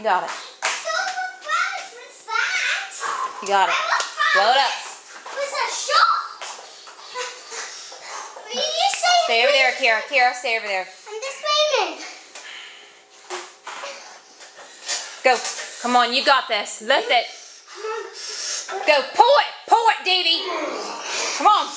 You got it. What's that? You got it. Blow it up. What's that shot? What did you say? Stay over there, Kiara. Kiara, stay over there. I'm just waving. Go. Come on, you got this. Lift it. Go. Pull it. Pull it, Davey. Come on.